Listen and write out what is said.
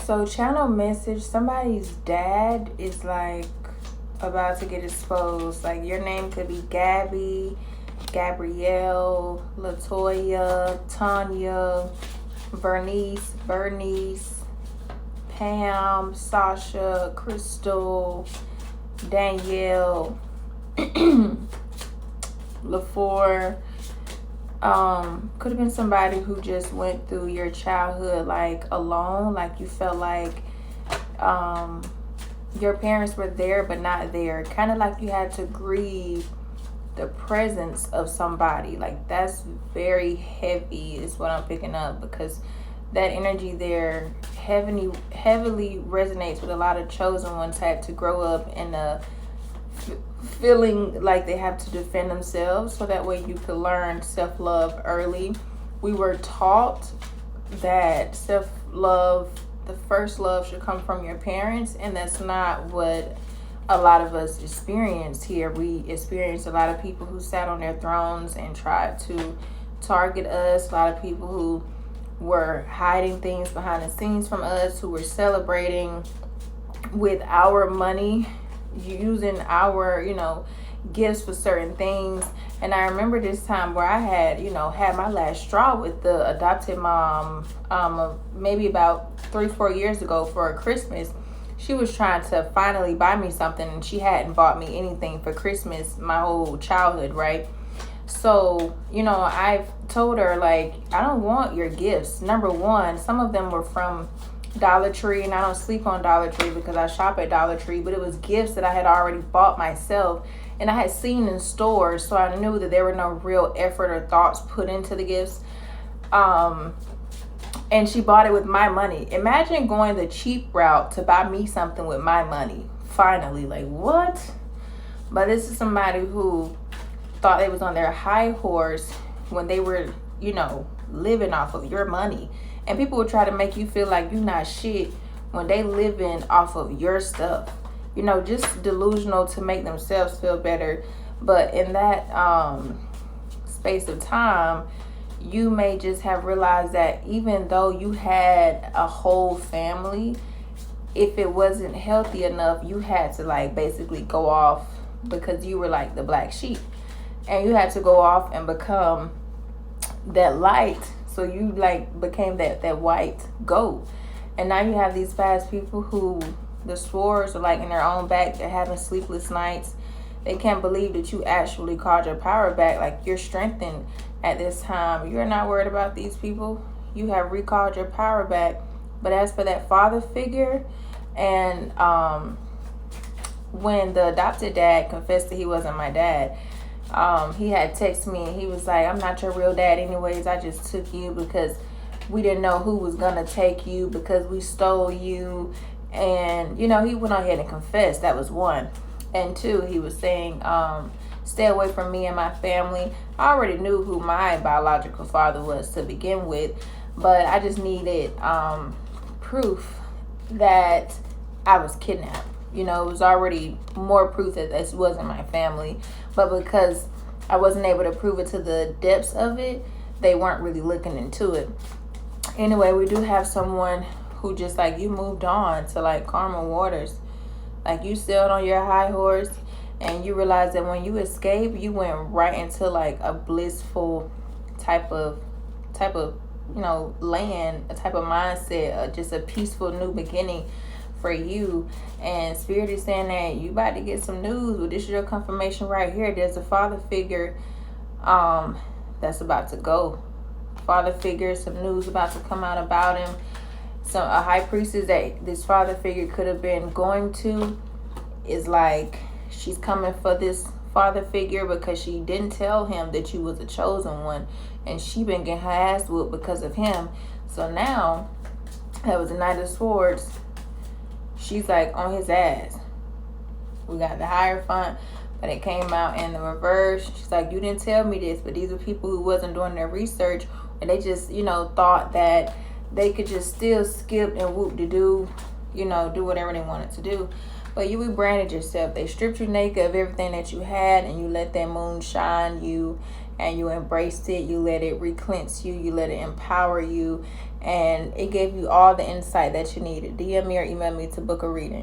So channel message, somebody's dad is like about to get exposed. Like your name could be Gabby, Gabrielle, Latoya, Tanya, Bernice, Pam, Sasha, Crystal, Danielle, LaFour. Could have been somebody who just went through your childhood like alone, like you felt like your parents were there but not there, kind of like you had to grieve the presence of somebody. Like that's very heavy is what I'm picking up, because that energy there heavily resonates with a lot of chosen ones had to grow up in a feeling like they have to defend themselves, so that way you could learn self-love early. We were taught that self-love, the first love, should come from your parents, and that's not what a lot of us experience here. We experience a lot of people who sat on their thrones and tried to target us, a lot of people who were hiding things behind the scenes from us, who were celebrating with our money, using our gifts for certain things. And I remember this time where I had had my last straw with the adopted mom, maybe about 3-4 years ago. For a Christmas, she was trying to finally buy me something, and she hadn't bought me anything for Christmas my whole childhood, right? So I've told her, like, I don't want your gifts. Number one, some of them were from Dollar Tree, and I don't sleep on Dollar Tree because I shop at Dollar Tree, but it was gifts that I had already bought myself and I had seen in stores, so I knew that there were no real effort or thoughts put into the gifts. And she bought it with my money. Imagine going the cheap route to buy me something with my money. Finally, like, what? But this is somebody who thought they was on their high horse when they were living off of your money. And people would try to make you feel like you're not shit when they living off of your stuff. Just delusional to make themselves feel better. But in that space of time, you may just have realized that even though you had a whole family, if it wasn't healthy enough, you had to like basically go off, because you were like the black sheep. And you had to go off and become that light. So you like became that white goat. And now you have these fast people who the swords are like in their own back. They're having sleepless nights. They can't believe that you actually called your power back. Like, you're strengthened at this time. You're not worried about these people. You have recalled your power back. But as for that father figure, and when the adopted dad confessed that he wasn't my dad, he had texted me and he was like, I'm not your real dad anyways. I just took you because we didn't know who was gonna take you, because we stole you. And he went on ahead and confessed. That was one. And two, he was saying, stay away from me and my family. I already knew who my biological father was to begin with, but I just needed proof that I was kidnapped. It was already more proof that this wasn't my family. But because I wasn't able to prove it to the depths of it, they weren't really looking into it. Anyway, we do have someone who just like you moved on to like calmer waters. Like, you sailed on your high horse and you realized that when you escaped, you went right into like a blissful type of land, a type of mindset, just a peaceful new beginning for you. And Spirit is saying that you about to get some news. Well, this is your confirmation right here. There's a father figure that's about to go. Father figure, some news about to come out about him. So a high priestess that this father figure could have been going to is like, she's coming for this father figure because she didn't tell him that you was a chosen one, and she been getting her ass whooped because of him. So now that was the Knight of Swords. She's like on his ass. We got the Hierophant, but it came out in the reverse. She's like, you didn't tell me this, but these are people who wasn't doing their research, and they just thought that they could just still skip and whoop-de-doo, do whatever they wanted to do. But you rebranded yourself. They stripped you naked of everything that you had, and you let that moon shine you, and you embraced it. You let it re-cleanse you. You let it empower you. and it gave you all the insight that you needed. DM me or email me to book a reading.